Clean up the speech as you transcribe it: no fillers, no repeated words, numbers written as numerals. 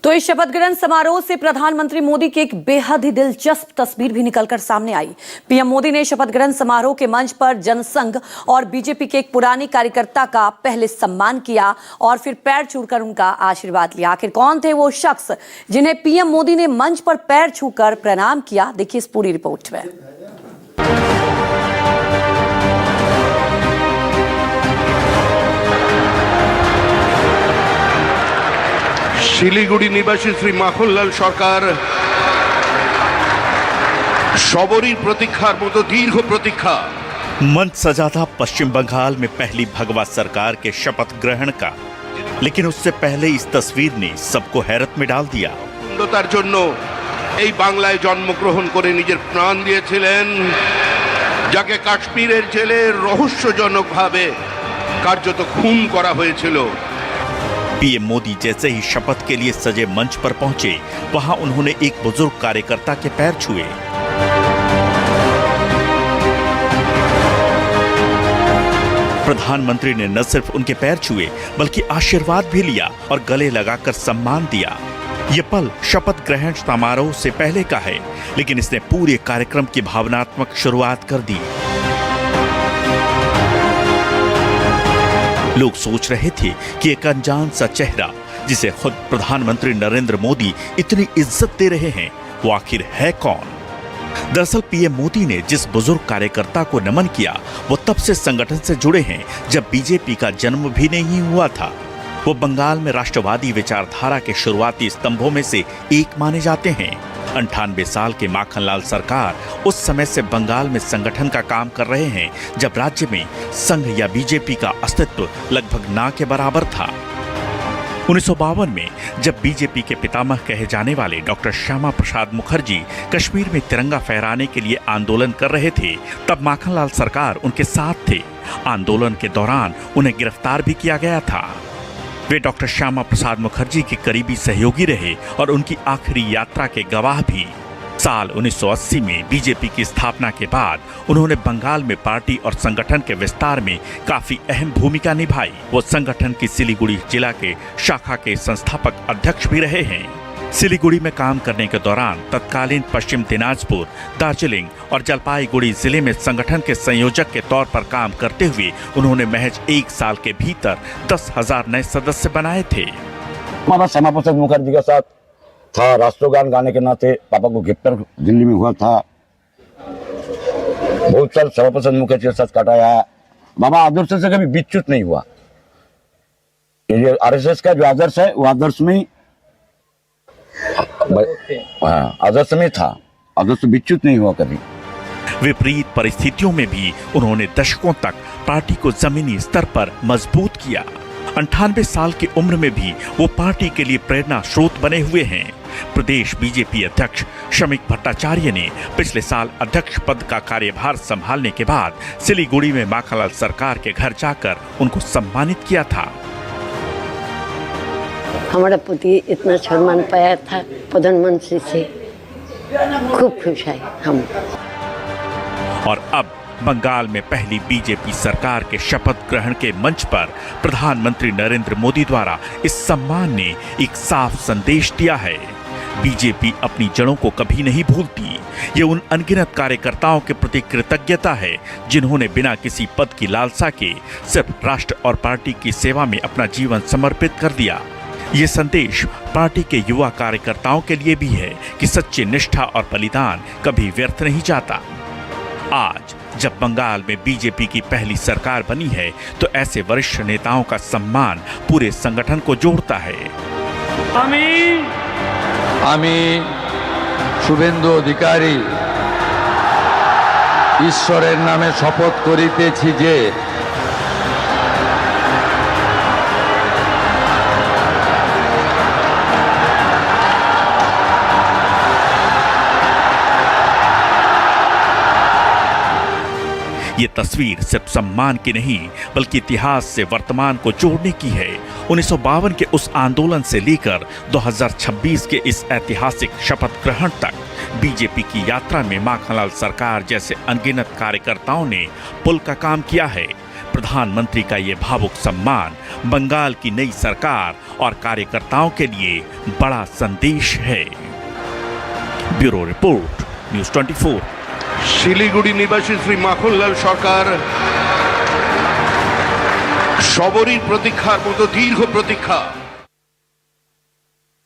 तो इस शपथ ग्रहण समारोह से प्रधानमंत्री मोदी की एक बेहद ही दिलचस्प तस्वीर भी निकलकर सामने आई। पीएम मोदी ने शपथ ग्रहण समारोह के मंच पर जनसंघ और बीजेपी के एक पुरानी कार्यकर्ता का पहले सम्मान किया और फिर पैर छूकर उनका आशीर्वाद लिया। आखिर कौन थे वो शख्स जिन्हें पीएम मोदी ने मंच पर पैर छूकर प्रणाम किया? देखिए इस पूरी रिपोर्ट में। শিলিগুড়ি নিবাসী শ্রী মাখনলাল সরকার সবরই প্রতীক্ষার মতো দীর্ঘ প্রতীক্ষা। मंच सजा था पश्चिम बंगाल में पहली भगवा सरकार के शपथ ग्रहण का, लेकिन उससे पहले इस तस्वीर ने सबको हैरत में डाल दिया। সুন্দরতার জন্য এই বাংলায় জন্মগ্রহণ করে নিজের প্রাণ দিয়েছিলেন, যাকে কাশ্মীরের জেলে রহস্যজনকভাবে কার্যত খুন করা হয়েছিল। पीएम मोदी जैसे ही शपथ के लिए सजे मंच पर पहुंचे, वहां उन्होंने एक बुजुर्ग कार्यकर्ता के पैर छुए। प्रधानमंत्री ने न सिर्फ उनके पैर छुए बल्कि आशीर्वाद भी लिया और गले लगाकर सम्मान दिया। ये पल शपथ ग्रहण समारोह से पहले का है, लेकिन इसने पूरे कार्यक्रम की भावनात्मक शुरुआत कर दी। लोग सोच रहे थे कि एक अनजान सा चेहरा जिसे खुद प्रधानमंत्री नरेंद्र मोदी इतनी इज्जत दे रहे हैं, वो आखिर है कौन? दरअसल पीएम मोदी ने जिस बुजुर्ग कार्यकर्ता को नमन किया, वो तब से संगठन से जुड़े हैं जब बीजेपी का जन्म भी नहीं हुआ था। वो बंगाल में राष्ट्रवादी विचारधारा के शुरुआती स्तंभों में से एक माने जाते हैं। 98 साल के माखनलाल सरकार उस समय से बंगाल में संगठन का काम कर रहे हैं जब राज्य में संघ या बीजेपी का अस्तित्व लगभग ना के बराबर था। 1952 में जब बीजेपी के पितामह कहे जाने वाले डॉक्टर श्यामा प्रसाद मुखर्जी कश्मीर में तिरंगा फहराने के लिए आंदोलन कर रहे थे, तब माखनलाल सरकार उनके साथ थे। आंदोलन के दौरान उन्हें गिरफ्तार भी किया गया था। वे डॉक्टर श्यामा प्रसाद मुखर्जी के करीबी सहयोगी रहे और उनकी आखिरी यात्रा के गवाह भी। साल 1980 में बीजेपी की स्थापना के बाद उन्होंने बंगाल में पार्टी और संगठन के विस्तार में काफी अहम भूमिका निभाई। वो संगठन की सिलीगुड़ी जिला के शाखा के संस्थापक अध्यक्ष भी रहे हैं। सिलीगुड़ी में काम करने के दौरान तत्कालीन पश्चिम दिनाजपुर, दार्जिलिंग और जलपाईगुड़ी जिले में संगठन के संयोजक के तौर पर काम करते हुए उन्होंने महज 1 साल के भीतर 10,000 नए सदस्य बनाए थे। हमारा श्यामा प्रसाद मुखर्जी के साथ था, राष्ट्रगान गाने के नाते पापा को गिरफ्तार दिल्ली में हुआ था। बहुत साल श्यामा प्रसाद मुखर्जी के साथ काटाया। बाबा आदर्श से कभी विच्युत नहीं हुआ। ये आरएसएस का जो आदर्श है वो आदर्श में आदर्श में था, आदर्श विच्युत नहीं हुआ कभी। विपरीत परिस्थितियों में भी उन्होंने दशकों तक पार्टी को जमीनी स्तर पर मजबूत किया। 98 साल की उम्र में भी वो पार्टी के लिए प्रेरणा स्रोत बने हुए हैं। प्रदेश बीजेपी अध्यक्ष श्रमिक भट्टाचार्य ने पिछले साल अध्यक्ष पद का कार्यभार संभालने के बाद सिलीगुड़ी में माखनलाल सरकार के घर जाकर उनको सम्मानित किया था। हमारा पति इतना सम्मान पाया था प्रधानमंत्री से, खूब खुश है हम। और अब बंगाल में पहली बीजेपी सरकार के शपथ ग्रहण के मंच पर प्रधानमंत्री नरेंद्र मोदी द्वारा इस सम्मान ने एक साफ संदेश दिया है। बीजेपी अपनी जड़ों को कभी नहीं भूलती। ये उन अनगिनत कार्यकर्ताओं के प्रति कृतज्ञता है जिन्होंने बिना किसी पद की लालसा के सिर्फ राष्ट्र और पार्टी की सेवा में अपना जीवन समर्पित कर दिया। ये संदेश पार्टी के युवा कार्यकर्ताओं के लिए भी है कि सच्ची निष्ठा और बलिदान कभी व्यर्थ नहीं जाता। आज जब बंगाल में बीजेपी की पहली सरकार बनी है, तो ऐसे वरिष्ठ नेताओं का सम्मान पूरे संगठन को जोड़ता है। আমি শুভেন্দু অধিকারী ঈশ্বরের নামে শপথ করিতেছি যে ये तस्वीर सिर्फ सम्मान की नहीं बल्कि इतिहास से वर्तमान को जोड़ने की है। 1952 के उस आंदोलन से लेकर 2026 के इस ऐतिहासिक शपथ ग्रहण तक बीजेपी की यात्रा में माखनलाल सरकार जैसे अनगिनत कार्यकर्ताओं ने पुल का काम किया है। प्रधानमंत्री का ये भावुक सम्मान बंगाल की नई सरकार और कार्यकर्ताओं के लिए बड़ा संदेश है। Bureau report, news 24। শিলিগুড়ি নিবাসী শ্রী মাখনলাল সরকার সবরই প্রতীক্ষার মতো দীর্ঘ প্রতীক্ষা